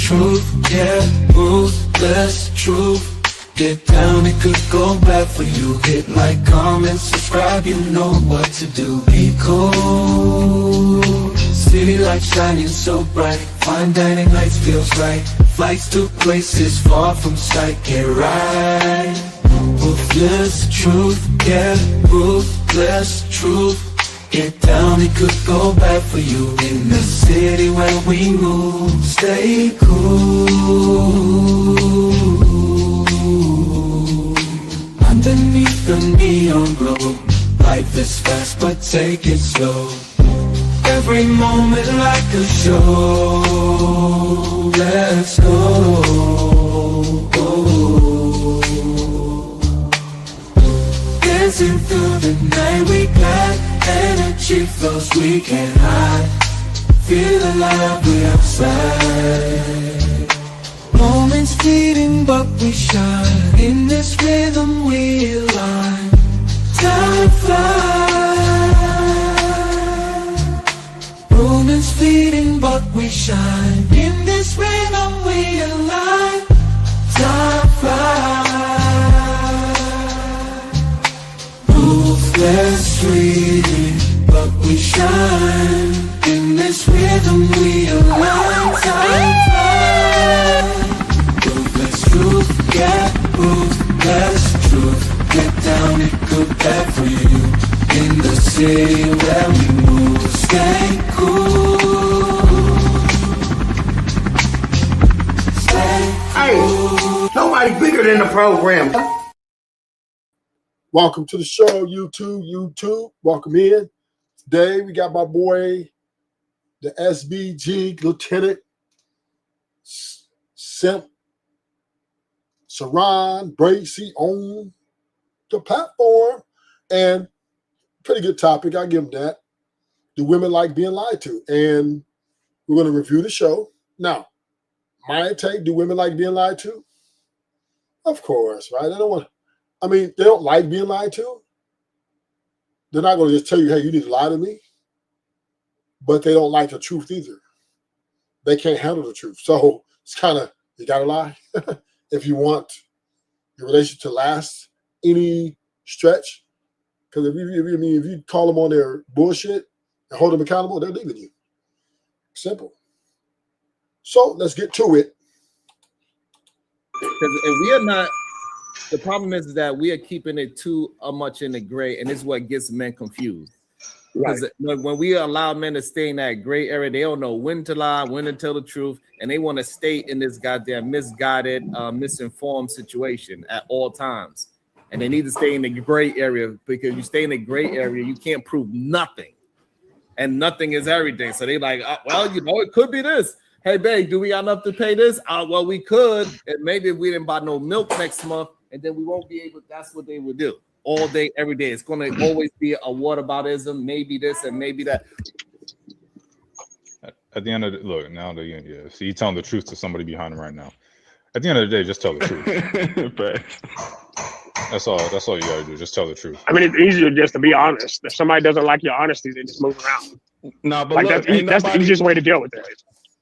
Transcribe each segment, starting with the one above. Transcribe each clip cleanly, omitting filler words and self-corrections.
truth, yeah, ruthless truth. Get down, it could go bad for you. Hit like, comment, subscribe, you know what to do. Be cool, city lights shining so bright. Fine dining lights feels right. Flights to places far from sight. Get right, ruthless truth, yeah, ruthless truth. Get down, it could go bad for you. In the city where we move, stay cool. Underneath the neon glow, life is fast but take it slow. Every moment like a show. Let's go. Dancing through the night, we got energy flows we can't hide. Feel alive, we outside. Moments fleeting but we shine. In this rhythm we align. Time flies. Moments fleeting but we shine. In this rhythm we align. Time flies. Ruthless fleeting but we shine. In this rhythm we align. Time flies. Truth, yeah, ruthless truth. Get down, it could bad for you. In the city where we move, stay cool. Stay cool. Hey, nobody bigger than the program. Welcome to the show, YouTube. Welcome in. Today we got my boy, the SBG Lieutenant Simp Sharon Bracey on the platform, and pretty good topic. I give them that. Do women like being lied to? And we're going to review the show. Now, my take: do women like being lied to? Of course, right? They don't want. I mean, they don't like being lied to. They're not going to just tell you, "Hey, you need to lie to me," but they don't like the truth either. They can't handle the truth, so it's kind of you got to lie. If you want your relationship to last any stretch, because if you call them on their bullshit and hold them accountable, they're leaving you. Simple. So let's get to it. Because if we are not, the problem is that we are keeping it too much in the gray, and this is what gets men confused. Because when we allow men to stay in that gray area, they don't know when to lie, when to tell the truth, and they want to stay in this goddamn misguided, misinformed situation at all times. And they need to stay in the gray area, because you stay in the gray area, you can't prove nothing. And nothing is everything. So they like, well, you know, it could be this. Hey, babe, do we got enough to pay this? Well, we could. And maybe if we didn't buy no milk next month, and then we won't be able, that's what they would do. All day, every day. It's going to always be a whataboutism, maybe this and maybe that. At the end of the look, now that see, you're telling the truth to somebody behind him right now. At the end of the day, just tell the truth. But that's all you gotta do. Just tell the truth. I mean, it's easier just to be honest. If somebody doesn't like your honesty, they just move around. No, but like look, that's the easiest way to deal with that.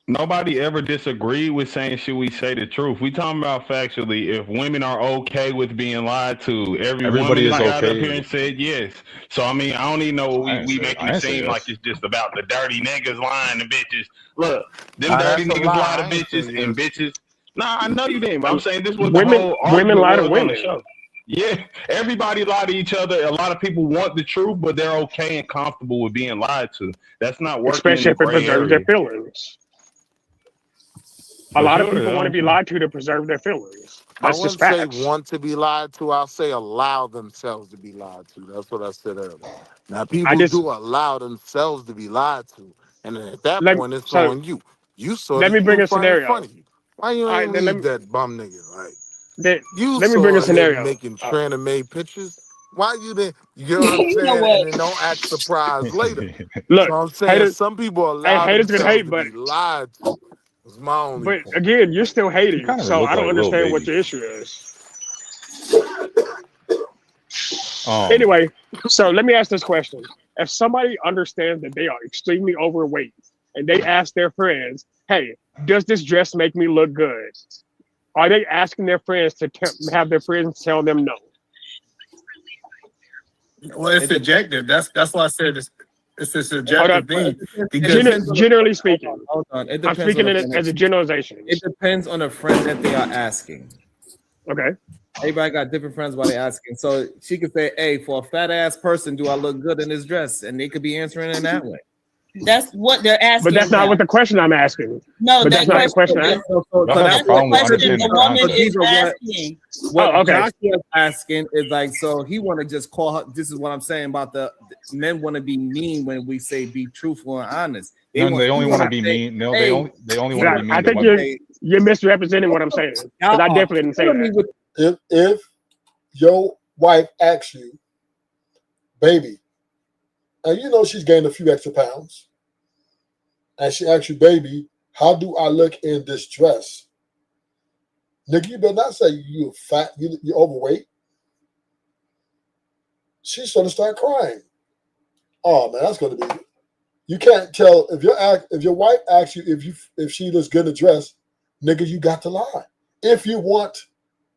Nobody ever disagreed with saying, should we say the truth? We talking about factually, if women are okay with being lied to. Everybody is got up here and said yes. So, I mean, I don't even know what we make it seem like it's just about the dirty niggas lying to bitches. Look, them dirty niggas lie to bitches and bitches. Nah, I know you didn't, but I'm saying this was women lie to women. Yeah, everybody lie to each other. A lot of people want the truth, but they're okay and comfortable with being lied to. That's not working. Especially if it preserves their feelings. A lot of people want to be lied to preserve their feelings. That's just facts. I wouldn't say want to be lied to. I'll say allow themselves to be lied to. That's what I said earlier. Now, people do allow themselves to be lied to. And then at that point, it's on you. You saw let me bring a scenario. Why you ain't leave that bum nigga? Like, let me bring a scenario. Making made pictures. Why you didn't? You know what I'm saying? And then don't act surprised later. Look, so I'm saying some people allow themselves to be lied to. It's my only but point. Again, you're still hating, so I don't understand what your issue is. Anyway, so let me ask this question. If somebody understands that they are extremely overweight and they ask their friends, hey, does this dress make me look good? Are they asking their friends to have their friends tell them no? Well, it's subjective. That's why I said it's a subjective thing. Generally speaking, hold on. It I'm depends speaking on in it as a generalization. It depends on the friend that they are asking. Okay. Everybody got different friends while they're asking. So she could say, hey, for a fat ass person, do I look good in this dress? And they could be answering in that way. That's what they're asking. But that's not what the question I'm asking. No, but that's not the question. That's the question the woman is asking. What Josh is asking is like, so he want to just call her. This is what I'm saying about the men want to be mean when we say be truthful and honest. They only want to be mean. No, they only want to be mean. I think you're misrepresenting what I'm saying. Because I definitely didn't say that. If your wife asks you, baby, and you know she's gained a few extra pounds, and she asks you, baby, how do I look in this dress? Nigga, you better not say you're fat, you're overweight. She's going to start crying. Oh man, that's going to be. You can't tell if your wife asks you if she looks good in a dress, nigga, you got to lie. If you want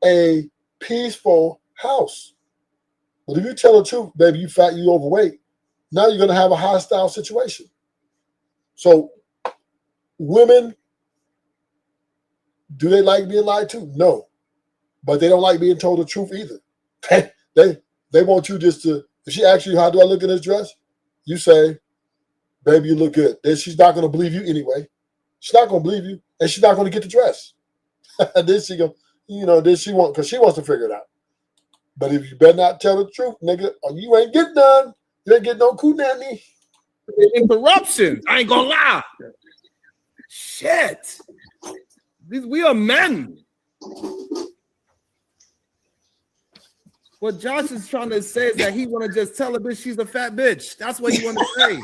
a peaceful house, but if you tell the truth, baby, you fat, you overweight, now you're going to have a hostile situation. So, women, do they like being lied to? No, but they don't like being told the truth either. They want you just to. If she asks you, how do I look in this dress? You say, baby, you look good. Then she's not going to believe you anyway. She's not going to believe you, and she's not going to get the dress. Then she go, then she wants, because she wants to figure it out. But if you better not tell the truth, nigga, or you ain't get none. You ain't get no kunani. Interruptions. I ain't gonna lie. Shit. We are men. What Josh is trying to say is that he want to just tell a bitch she's a fat bitch. That's what he want to say.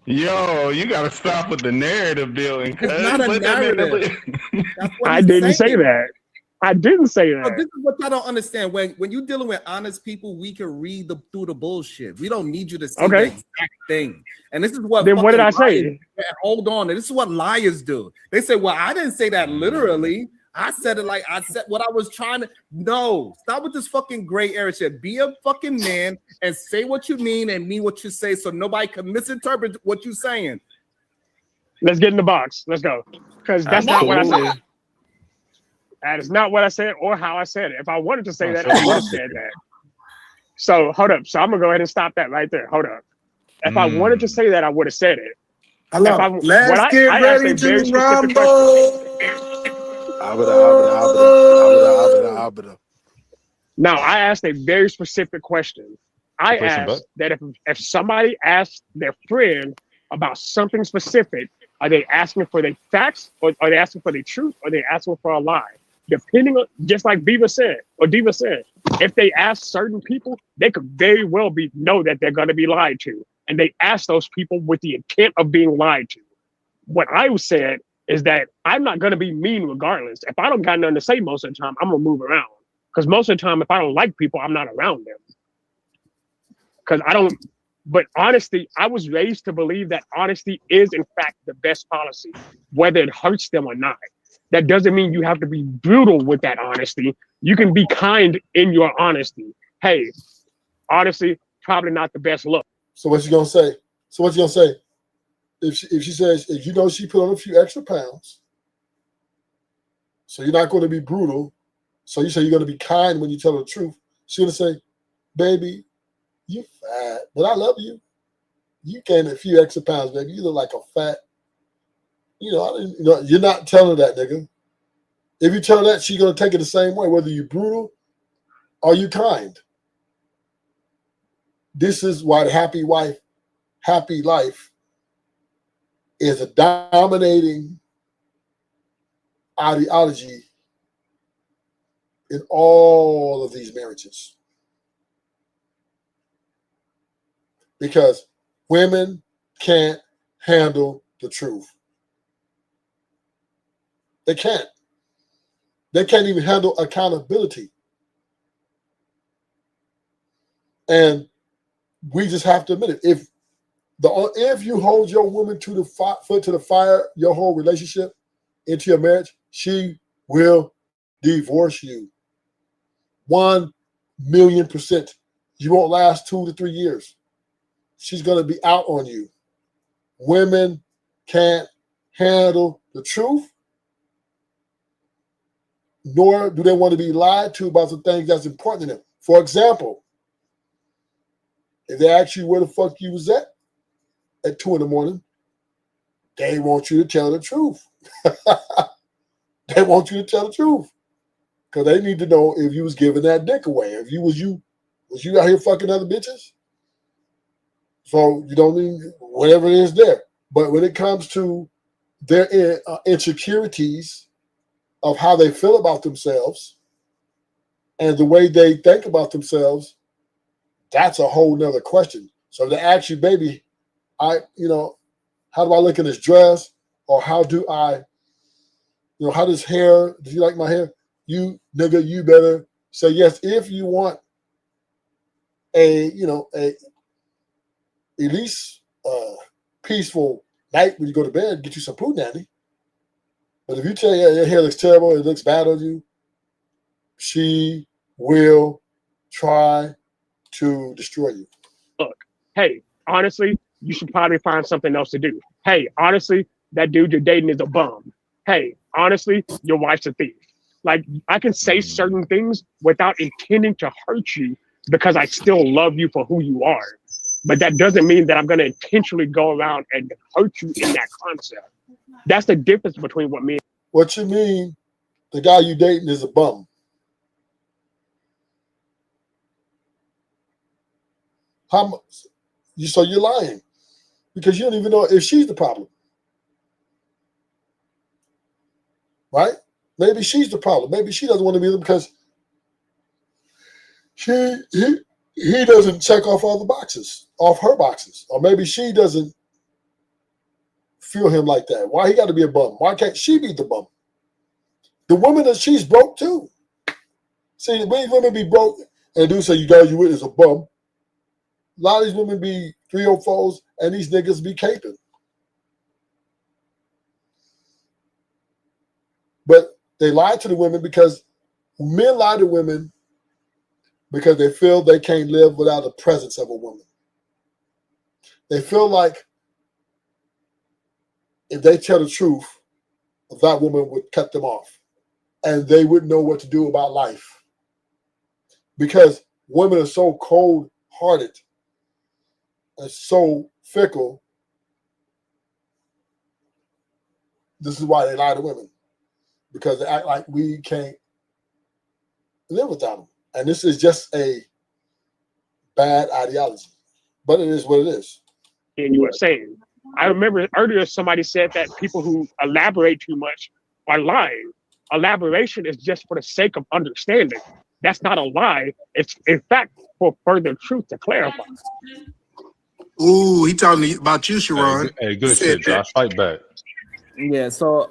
Yo, you gotta stop with the narrative building. It's not a narrative. That's what I didn't say that. I didn't say that. So this is what I don't understand. When you're dealing with honest people, we can read through the bullshit. We don't need you to see the exact thing. And this is what. Then what did I say? Hold on. And this is what liars do. They say, "Well, I didn't say that literally. I said it like I said what I was trying to." No, stop with this fucking gray area shit. Be a fucking man and say what you mean and mean what you say, so nobody can misinterpret what you're saying. Let's get in the box. Let's go. Because that's not what I said. That is not what I said or how I said it. If I wanted to say that, I would have said that. So hold up. So I'm gonna go ahead and stop that right there. Hold up. If I wanted to say that, I would have said it. Let's get ready to rumble. Now I asked a very specific question. I asked that if somebody asked their friend about something specific, are they asking for the facts, or are they asking for the truth, or are they asking for a lie? Depending on, just like Diva said, if they ask certain people, they could very well know that they're going to be lied to, and they ask those people with the intent of being lied to. What I said is that I'm not going to be mean regardless. If I don't got nothing to say most of the time, I'm going to move around, because most of the time, if I don't like people, I'm not around them. Because I don't. But honesty, I was raised to believe that honesty is, in fact, the best policy, whether it hurts them or not. That doesn't mean you have to be brutal with that honesty. You can be kind in your honesty. Hey, honesty, probably not the best look. So what you gonna say? If she says, if you know she put on a few extra pounds, so you're not going to be brutal. So you say you're going to be kind when you tell her the truth. She's gonna say, baby, you fat, but I love you. You gained a few extra pounds, baby. You look like a fat. You're not telling her that, nigga. If you tell her that, she's gonna take it the same way, whether you're brutal or you kind. This is why the happy wife, happy life is a dominating ideology in all of these marriages. Because women can't handle the truth. They can't. They can't even handle accountability. And we just have to admit it. If If you hold your woman to the foot to the fire, your whole relationship into your marriage, she will divorce you. 1,000,000%. You won't last 2 to 3 years. She's going to be out on you. Women can't handle the truth, nor do they want to be lied to about the things that's important to them. For example, if they ask you where the fuck you was at 2 in the morning, they want you to tell the truth. They want you to tell the truth because they need to know if you was giving that dick away. If was you out here fucking other bitches? So you don't need whatever it is there. But when it comes to their insecurities of how they feel about themselves and the way they think about themselves, that's a whole nother question. So they ask you, baby, how do I look in this dress? Or how do I, how does hair, do you like my hair? You nigga, you better say yes. If you want at least peaceful night when you go to bed, get you some poo nanny. But if you tell her your hair looks terrible, it looks bad on you, she will try to destroy you. Look, hey, honestly, you should probably find something else to do. Hey, honestly, that dude you're dating is a bum. Hey, honestly, your wife's a thief. Like, I can say certain things without intending to hurt you because I still love you for who you are. But that doesn't mean that I'm going to intentionally go around and hurt you in that concept. That's the difference between what me. What you mean, the guy you dating is a bum? How much? So you're lying because you don't even know if she's the problem, right? Maybe she's the problem. Maybe she doesn't want to be there because he doesn't check off all the boxes, off her boxes, or maybe she doesn't feel him like that. Why he got to be a bum? Why can't she be the bum? The woman that she's broke too. See, when women be broke and do say you guys you with is a bum. A lot of these women be 304s and these niggas be caping. But they lie to the women because men lie to women because they feel they can't live without the presence of a woman. They feel like if they tell the truth, that woman would cut them off and they wouldn't know what to do about life. Because women are so cold-hearted and so fickle. This is why they lie to women. Because they act like we can't live without them. And this is just a bad ideology. But it is what it is. And you were saying, I remember earlier somebody said that people who elaborate too much are lying. Elaboration is just for the sake of understanding. That's not a lie. It's, in fact, for further truth to clarify. Ooh, he talking about you, Sharon. Hey, good shit, Josh. Fight back. Yeah, so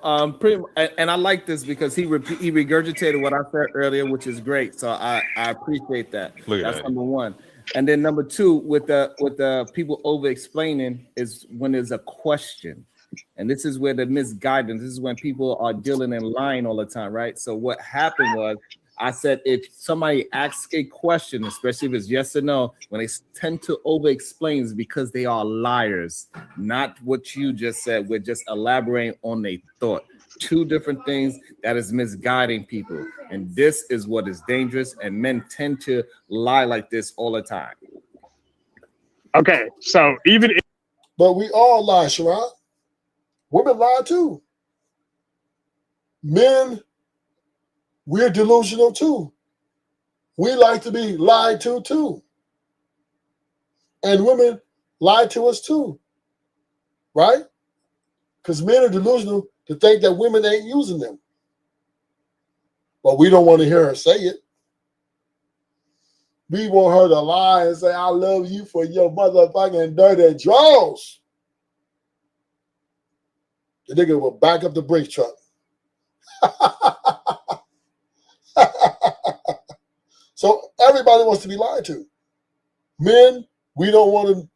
and I like this because he regurgitated what I said earlier, which is great. So I appreciate that. That's number one. And then number two, with the people over explaining is when there's a question. And this is where the misguidance, this is when people are dealing in lying all the time, right? So what happened was I said, if somebody asks a question, especially if it's yes or no, when they tend to over-explain, it's because they are liars, not what you just said. We're just elaborating on a thought. Two different things that is misguiding people. And this is what is dangerous, and men tend to lie like this all the time. Okay, so even if... But we all lie, Sharon. Women lie too. Men, we're delusional too. We like to be lied to too. And women lie to us too. Right? Because men are delusional to think that women ain't using them. But we don't want to hear her say it. We want her to lie and say, I love you for your motherfucking dirty drawers. The nigga will back up the brake truck. So everybody wants to be lied to. Men, we don't want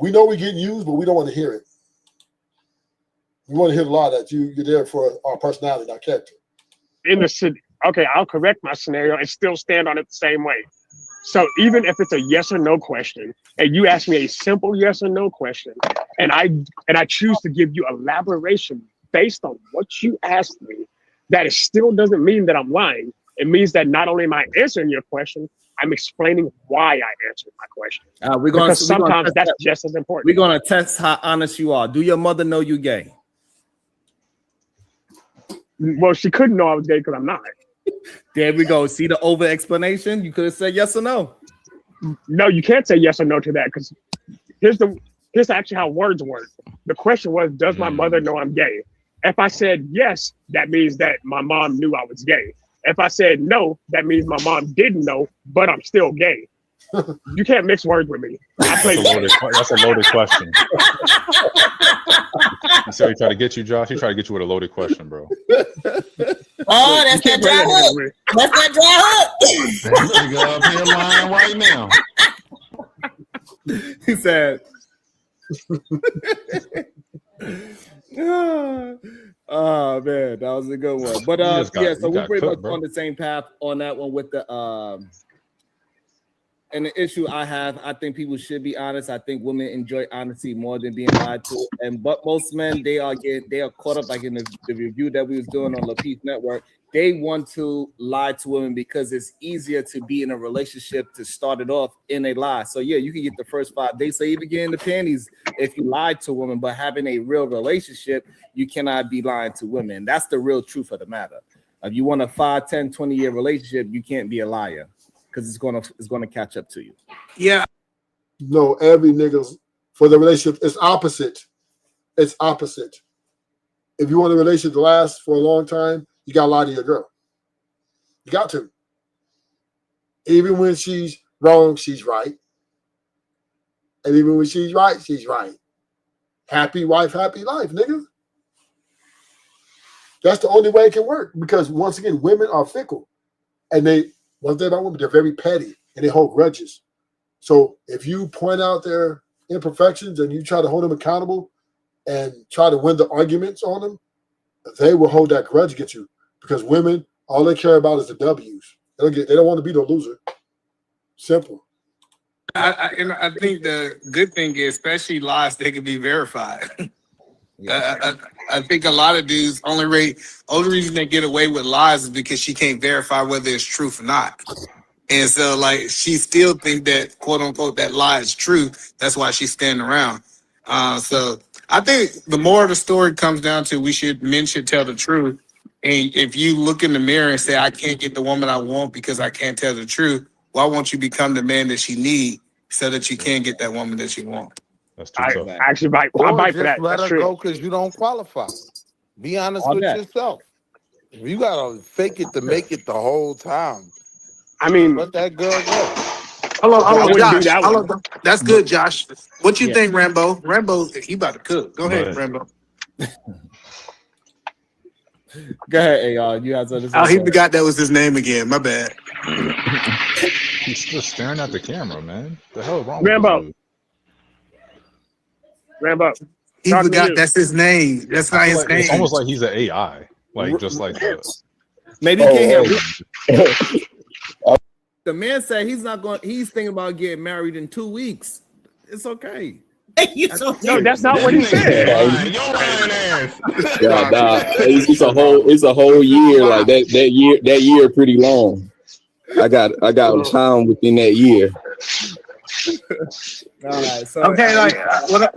We know we're getting used, but we don't want to hear it. We want to hear a lot that you're there for our personality, our character. Okay, I'll correct my scenario and still stand on it the same way. So even if it's a yes or no question, and you ask me a simple yes or no question, and I choose to give you elaboration based on what you asked me, that it still doesn't mean that I'm lying. It means that not only am I answering your question, I'm explaining why I answered my question. Because sometimes that's just as important. We're gonna test how honest you are. Do your mother know you gay? Well, she couldn't know I was gay because I'm not. There we go. See the over explanation? You could have said yes or no. No, you can't say yes or no to that because here's actually how words work. The question was, does my mother know I'm gay? If I said yes, that means that my mom knew I was gay. If I said no, that means my mom didn't know, but I'm still gay. You can't mix words with me. That's a loaded question. You see how he tried to get you, Josh? He tried to get you with a loaded question, bro. Oh, that's that dry hook. That's that dry hook. Nigga up here lying right now. He said, oh man, that was a good one. But yeah, so we're pretty much on the same path on that one with the and the issue I have, I think people should be honest. I think women enjoy honesty more than being lied to. But most men, they are caught up, like in the review that we was doing on LaPeace Network. They want to lie to women because it's easier to be in a relationship to start it off in a lie. So yeah, you can get the first 5 days, so even get in the panties if you lied to women. But having a real relationship, you cannot be lying to women. That's the real truth of the matter. If you want a 5, 10, 20-year relationship, you can't be a liar. Because it's gonna catch up to you. Yeah. No, every nigga's for the relationship. It's opposite. It's opposite. If you want a relationship to last for a long time, you gotta lie to your girl. You got to. Even when she's wrong, she's right. And even when she's right, she's right. Happy wife, happy life, nigga. That's the only way it can work. Because once again, women are fickle. And one thing about women, they're very petty and they hold grudges. So if you point out their imperfections and you try to hold them accountable and try to win the arguments on them, they will hold that grudge against you. Because women, all they care about is the W's. They don't want to be the loser. Simple. I think the good thing is, especially lies, they can be verified. I think a lot of dudes only reason they get away with lies is because she can't verify whether it's truth or not. And so like she still think that quote unquote that lie is true. That's why she's standing around. So I think the more of the story comes down to men should tell the truth. And if you look in the mirror and say, I can't get the woman I want because I can't tell the truth, why won't you become the man that she needs so that you can get that woman that you want? That's too tough. Actually, I bite for that. Let That's her true. go because you don't qualify. Be honest with yourself. You gotta fake it to make it the whole time. I mean, let that girl go. Hello, Josh. That's good, Josh. What you think, Rambo? Rambo, he about to cook. Go ahead, Rambo. Go ahead, AR. You guys understand? Oh, he forgot that was his name again. My bad. He's still staring at the camera, man. The hell is wrong Rambo. with you? Rambo. He forgot that's his name. That's not his name. It's almost like he's an AI. Like just like maybe he can't hear. The man said he's thinking about getting married in 2 weeks. It's okay. No, that's not what he said. It's a whole year. Like that year pretty long. I got time within that year. All right. So okay, like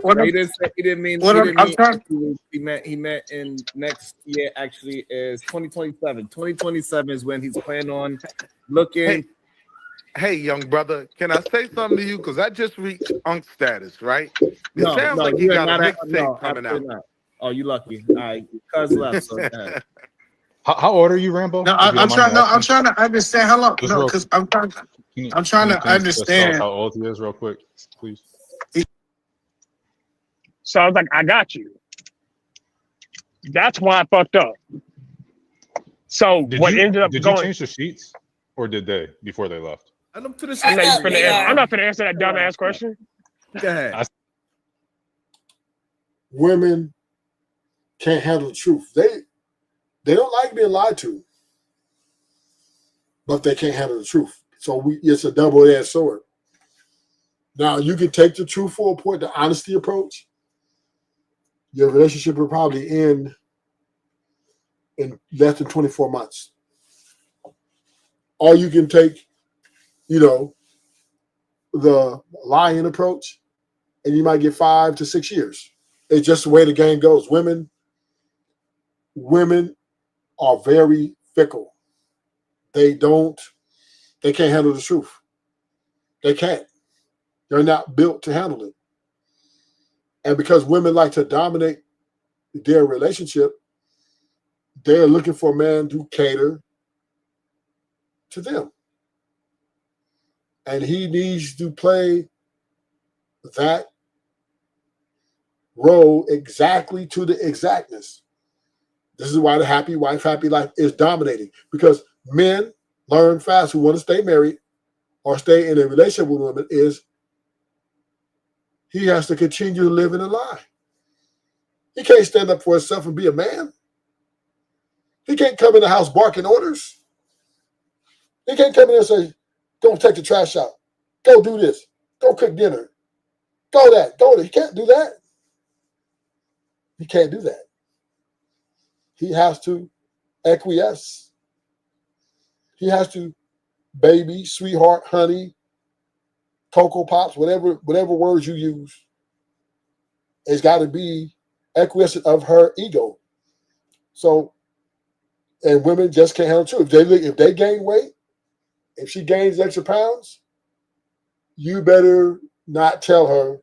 what he didn't mean. He meant in next year. Actually, is 2027. 2027 is when he's planning on looking. Hey, young brother, can I say something to you? Because I just reached Unk status, right? It sounds like you got a mixtape coming out. Not. Oh, you lucky. All right, cuz left. So how old are you, Rambo? No, I'm trying to understand. How long? No, because I'm trying to understand how old he is, real quick, please. So I was like, I got you. That's why I fucked up. So Did what you, ended up did going? you change the sheets, or did they before they left? I'm not finna answer that dumbass question. Go ahead. women can't handle the truth. They don't like being lied to, but they can't handle the truth. So it's a double-edged sword. Now, you can take the truthful approach, the honesty approach. Your relationship will probably end in less than 24 months. Or you can take, the lying approach, and you might get 5 to 6 years. It's just the way the game goes. Women are very fickle. They can't handle the truth. They can't. They're not built to handle it. And because women like to dominate their relationship, they're looking for a man to cater to them. And he needs to play that role exactly to the exactness. This is why the happy wife, happy life is dominating, because men learn fast who want to stay married or stay in a relationship with women is he has to continue to live in a lie. He can't stand up for himself and be a man. He can't come in the house barking orders. He can't come in there and say, go take the trash out. Go do this. Go cook dinner. Go that. Go that. He can't do that. He can't do that. He has to acquiesce. He has to baby, sweetheart, honey, Cocoa Pops, whatever words you use. It's got to be acquiescent of her ego. So, and women just can't handle the truth. If they gain weight, if she gains extra pounds, you better not tell her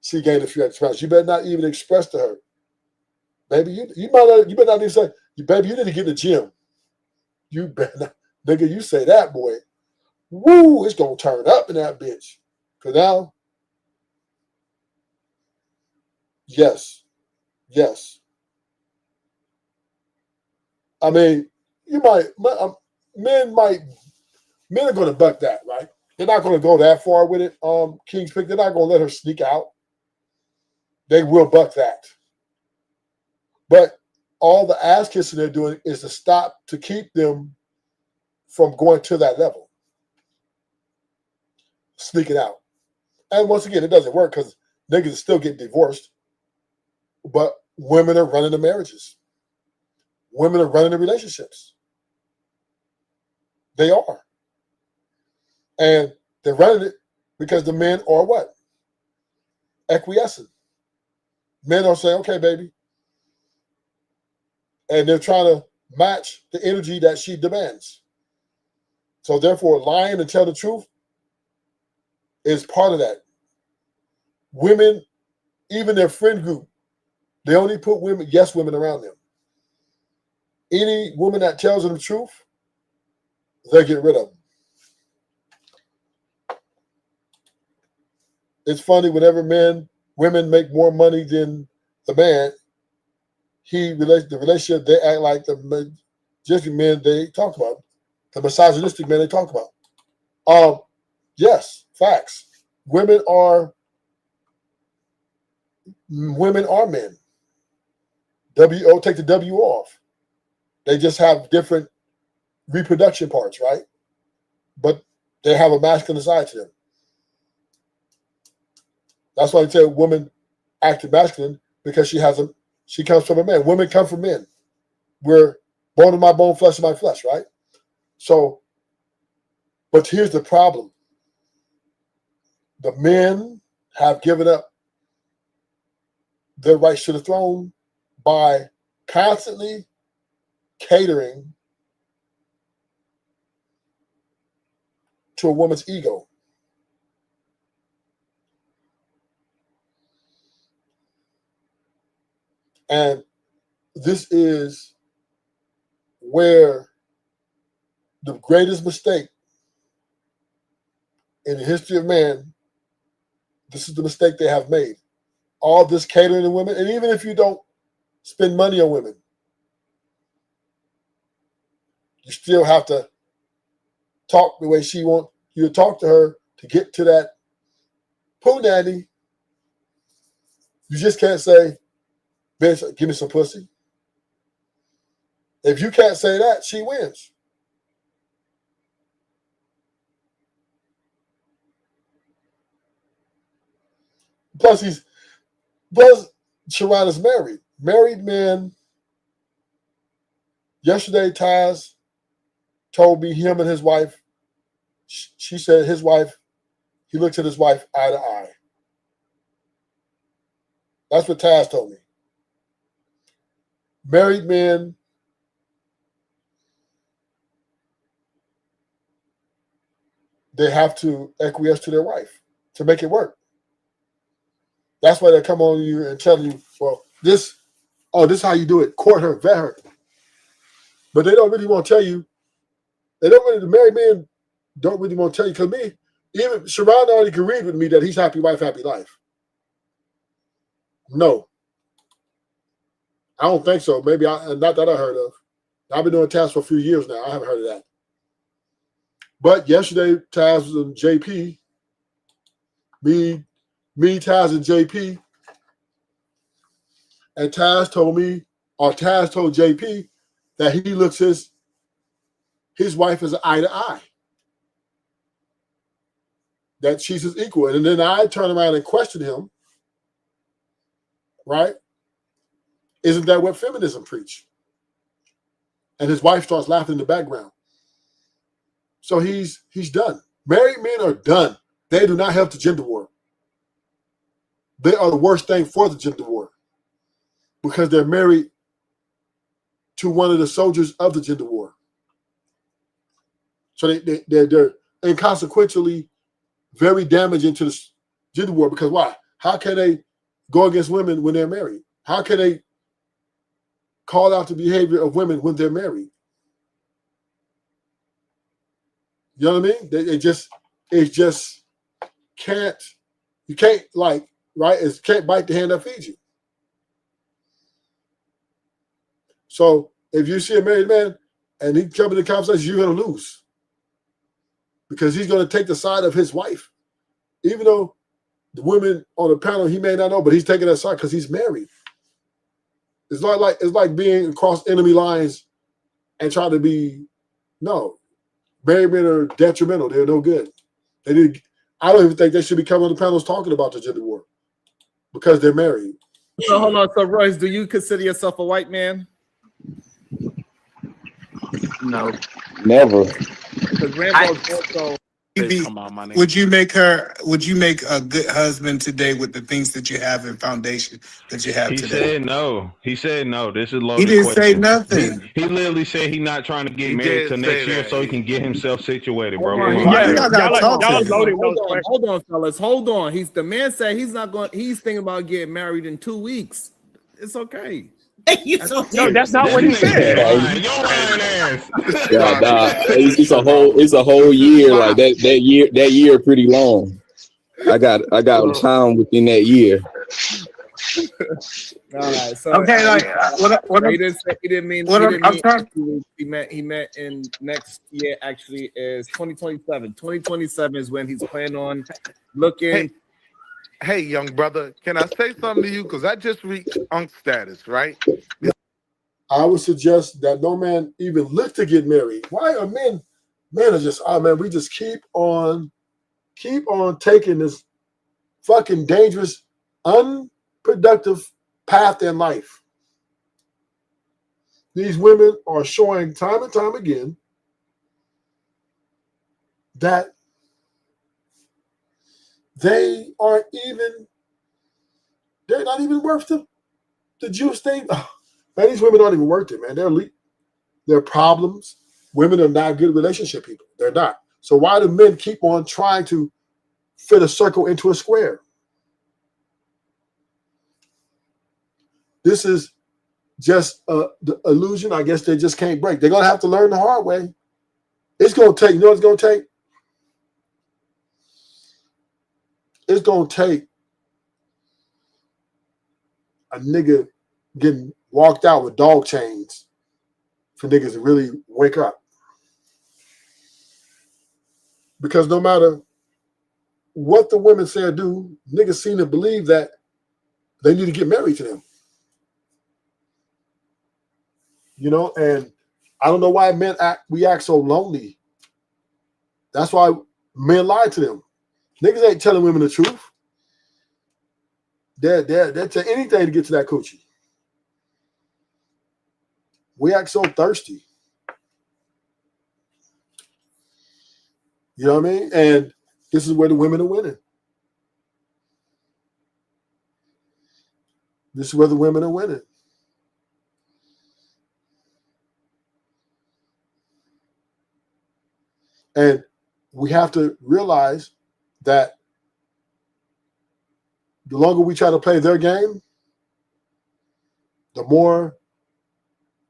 she gained a few extra pounds. You better not even express to her, baby, you better not even say, baby, you need to get in the gym. You better not, nigga, you say that, boy. Woo, it's gonna turn up in that bitch. Cause now, yes. I mean, men are gonna buck that, right? They're not gonna go that far with it. King's Pick, they're not gonna let her sneak out. They will buck that. But all the ass kissing they're doing is to keep them from going to that level. Sneak it out. And once again, it doesn't work because niggas are still getting divorced. But women are running the marriages. Women are running the relationships. They are. And they're running it because the men are what? Acquiescent. Men are saying, okay, baby. And they're trying to match the energy that she demands. So therefore, lying and tell the truth is part of that. Women, even their friend group, they only put women around them. Any woman that tells them the truth, they get rid of them. It's funny, whenever women make more money than the man, the relationship, they act like the men they talk about, the misogynistic men they talk about. Yes, facts. Women are men. Take the W off. They just have different reproduction parts, right? But they have a masculine side to them. That's why I tell a woman acting masculine, because she comes from a man. Women come from men. We're bone of my bone, flesh of my flesh, right? So, but here's the problem. The men have given up their rights to the throne by constantly catering to a woman's ego. And this is where the greatest mistake in the history of man, this is the mistake they have made. All this catering to women, and even if you don't spend money on women, you still have to talk the way she wants you to talk to her to get to that poo nanny. You just can't say, bitch, give me some pussy. If you can't say that, she wins. Plus, Sharon is married. Married men. Yesterday, Taz told me him and his wife, she said his wife, he looked at his wife eye to eye. That's what Taz told me. Married men, they have to acquiesce to their wife to make it work. That's why they come on you and tell you, well, this is how you do it. Court her, vet her. But they don't really want to tell you. The married men don't really want to tell you. Because me, even Sharon already agreed with me that he's happy wife, happy life. No. I don't think so. Maybe not that I heard of. I've been doing Taz for a few years now. I haven't heard of that. But yesterday, Taz and JP, me, Taz, and JP, and Taz told JP that he looks his wife as eye to eye. That she's his equal. And then I turn around and question him, right? Isn't that what feminism preach? And his wife starts laughing in the background. So he's done. Married men are done. They do not help the gender war. They are the worst thing for the gender war because they're married to one of the soldiers of the gender war. So they're inconsequentially very damaging to the gender war because why? How can they go against women when they're married? How can they call out the behavior of women when they're married? You know what I mean? It just can't, you can't right? It can't bite the hand that feeds you. So if you see a married man and he comes in the conversation, you're going to lose because he's going to take the side of his wife. Even though the women on the panel, he may not know, but he's taking that side because he's married. It's like being across enemy lines and trying to be, no. Married men are detrimental. They're no good. I don't even think they should be coming on the panels talking about the gender war because they're married. So hold on. So Royce, do you consider yourself a white man? No. Never. Would you make a good husband today with the things that you have in foundation that you have today? He said no. This is loaded. He didn't say nothing. He literally said he's not trying to get married till next year so he can get himself situated, bro. Hold on, fellas. Hold on. The man said he's not going. He's thinking about getting married in 2 weeks. It's okay. No, that's not what he said. It's a whole year. Like that year pretty long. I got time within that year. All right. So okay, like he meant in next year actually is 2027. 2027 is when he's planning on looking. Hey, young brother, can I say something to you? Because I just reached unk status, right? I would suggest that no man even look to get married. Why are men are just, we just keep on taking this fucking dangerous, unproductive path in life. These women are showing time and time again that they're not even worth the juice thing. Oh, man, these women aren't even worth it, man. They're problems. Women are not good relationship people. They're not. So why do men keep on trying to fit a circle into a square? This is just the illusion. I guess they just can't break. They're going to have to learn the hard way. It's going to take, you know what it's going to take? It's going to take a nigga getting walked out with dog chains for niggas to really wake up. Because no matter what the women say or do, niggas seem to believe that they need to get married to them. You know, and I don't know why we act so lonely. That's why men lie to them. Niggas ain't telling women the truth. They're tell anything to get to that coochie. We act so thirsty. You know what I mean? And this is where the women are winning. This is where the women are winning. And we have to realize that the longer we try to play their game, the more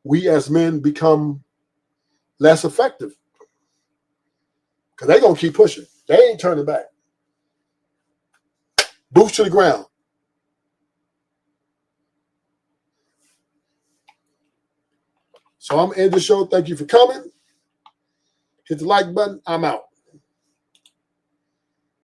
we as men become less effective. Because they're going to keep pushing. They ain't turning back. Boots to the ground. So I'm going to end the show. Thank you for coming. Hit the like button. I'm out.